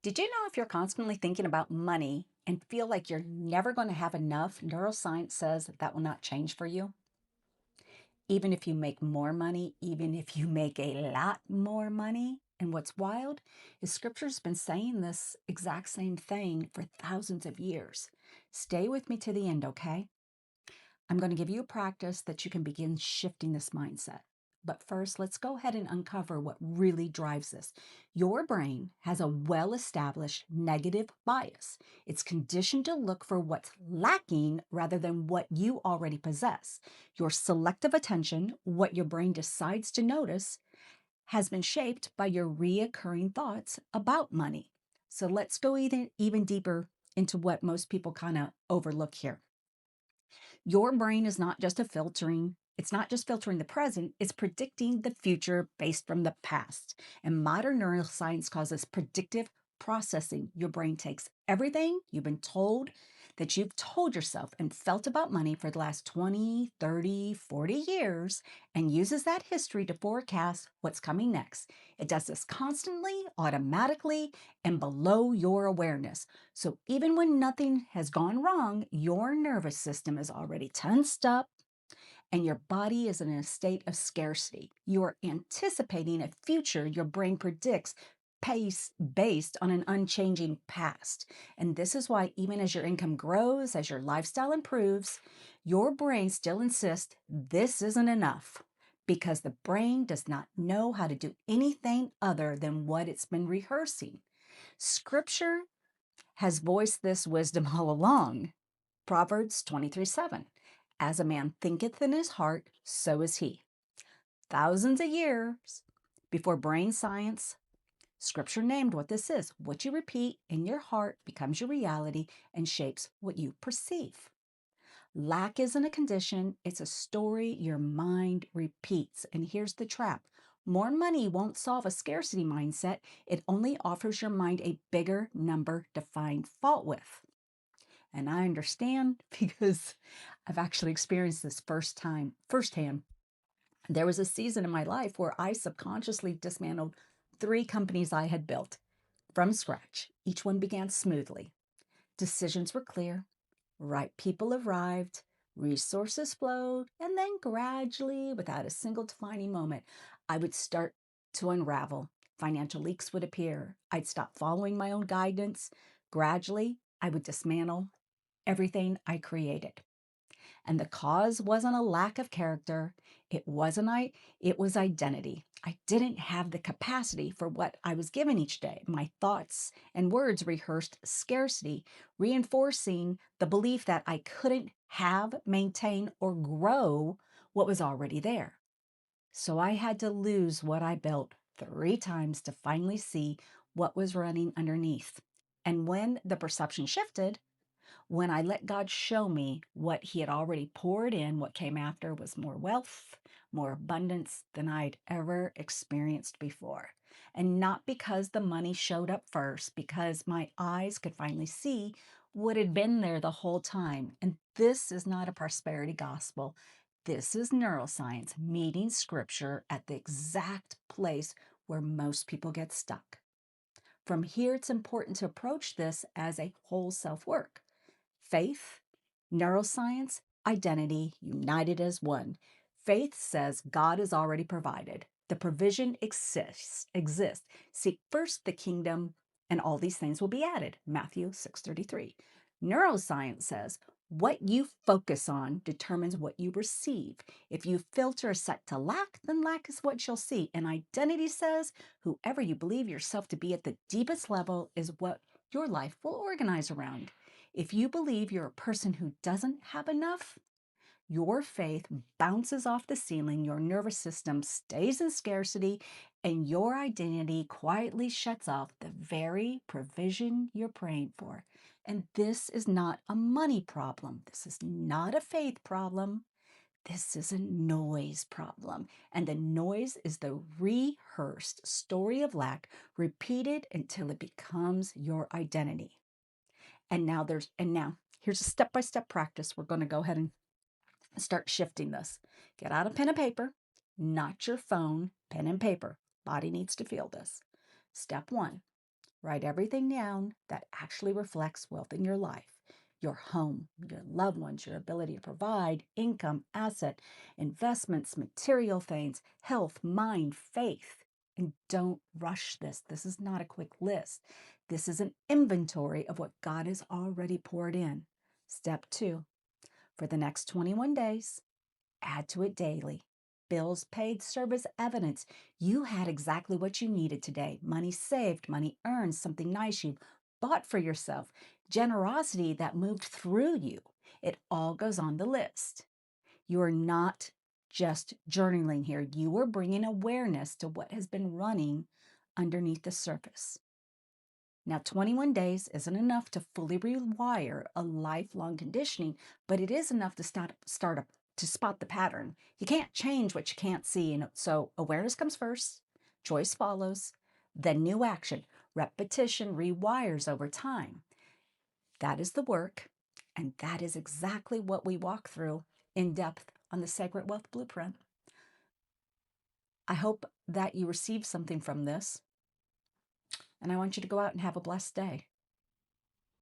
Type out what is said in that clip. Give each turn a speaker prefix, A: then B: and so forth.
A: Did you know if you're constantly thinking about money and feel like you're never going to have enough, neuroscience says that will not change for you? Even if you make more money, even if you make a lot more money. And what's wild is scripture's been saying this exact same thing for thousands of years. Stay with me to the end, okay? I'm going to give you a practice that you can begin shifting this mindset. But first, let's go ahead and uncover what really drives this. Your brain has a well established negative bias. It's conditioned to look for what's lacking rather than what you already possess. Your selective attention, what your brain decides to notice, has been shaped by your reoccurring thoughts about money. So let's go even deeper into what most people kind of overlook here. Your brain is not just it's not just filtering the present, it's predicting the future based from the past. And modern neuroscience calls this predictive processing. Your brain takes everything you've been told that you've told yourself and felt about money for the last 20, 30, 40 years and uses that history to forecast what's coming next. It does this constantly, automatically, and below your awareness. So even when nothing has gone wrong, your nervous system is already tensed up and your body is in a state of scarcity. You are anticipating a future your brain predicts based on an unchanging past. And this is why even as your income grows, as your lifestyle improves, your brain still insists this isn't enough because the brain does not know how to do anything other than what it's been rehearsing. Scripture has voiced this wisdom all along. Proverbs 23:7. As a man thinketh in his heart, so is he. Thousands of years before brain science, scripture named what this is. What you repeat in your heart becomes your reality and shapes what you perceive. Lack isn't a condition, it's a story your mind repeats. And here's the trap. More money won't solve a scarcity mindset. It only offers your mind a bigger number to find fault with. And I understand because I've actually experienced this firsthand. There was a season in my life where I subconsciously dismantled 3 companies I had built from scratch. Each one began smoothly. Decisions were clear, right people arrived, resources flowed, and then gradually, without a single defining moment, I would start to unravel. Financial leaks would appear. I'd stop following my own guidance. Gradually, I would dismantle everything I created. And the cause wasn't a lack of character. It was identity. I didn't have the capacity for what I was given each day. My thoughts and words rehearsed scarcity, reinforcing the belief that I couldn't have, maintain, or grow what was already there. So I had to lose what I built 3 times to finally see what was running underneath. And when the perception shifted, when I let God show me what He had already poured in, what came after was more wealth, more abundance than I'd ever experienced before. And not because the money showed up first, because my eyes could finally see what had been there the whole time. And this is not a prosperity gospel. This is neuroscience meeting scripture at the exact place where most people get stuck. From here, it's important to approach this as a whole self work. Faith, neuroscience, identity united as one. Faith says God is already provided. The provision exists. Seek first the kingdom and all these things will be added. Matthew 6:33. Neuroscience says what you focus on determines what you receive. If you filter a set to lack, then lack is what you'll see. And identity says whoever you believe yourself to be at the deepest level is what your life will organize around. If you believe you're a person who doesn't have enough, your faith bounces off the ceiling, your nervous system stays in scarcity, and your identity quietly shuts off the very provision you're praying for. And this is not a money problem. This is not a faith problem. This is a noise problem. And the noise is the rehearsed story of lack repeated until it becomes your identity. And now here's a step-by-step practice. We're going to go ahead and start shifting this. Get out a pen and paper, not your phone, pen and paper. Body needs to feel this. Step 1, Write everything down that actually reflects wealth in your life. Your home, your loved ones, your ability to provide, income, asset, investments, material things, health, mind, faith. And don't rush this. This is not a quick list. This is an inventory of what God has already poured in. Step 2, for the next 21 days, add to it daily. Bills paid serve as evidence. You had exactly what you needed today. Money saved, money earned, something nice you bought for yourself, generosity that moved through you. It all goes on the list. You are not just journaling here. You are bringing awareness to what has been running underneath the surface. Now, 21 days isn't enough to fully rewire a lifelong conditioning, but it is enough to to spot the pattern. You can't change what you can't see, and so awareness comes first, choice follows, then new action. Repetition rewires over time. That is the work, and that is exactly what we walk through in depth on the Sacred Wealth Blueprint. I hope that you receive something from this, and I want you to go out and have a blessed day.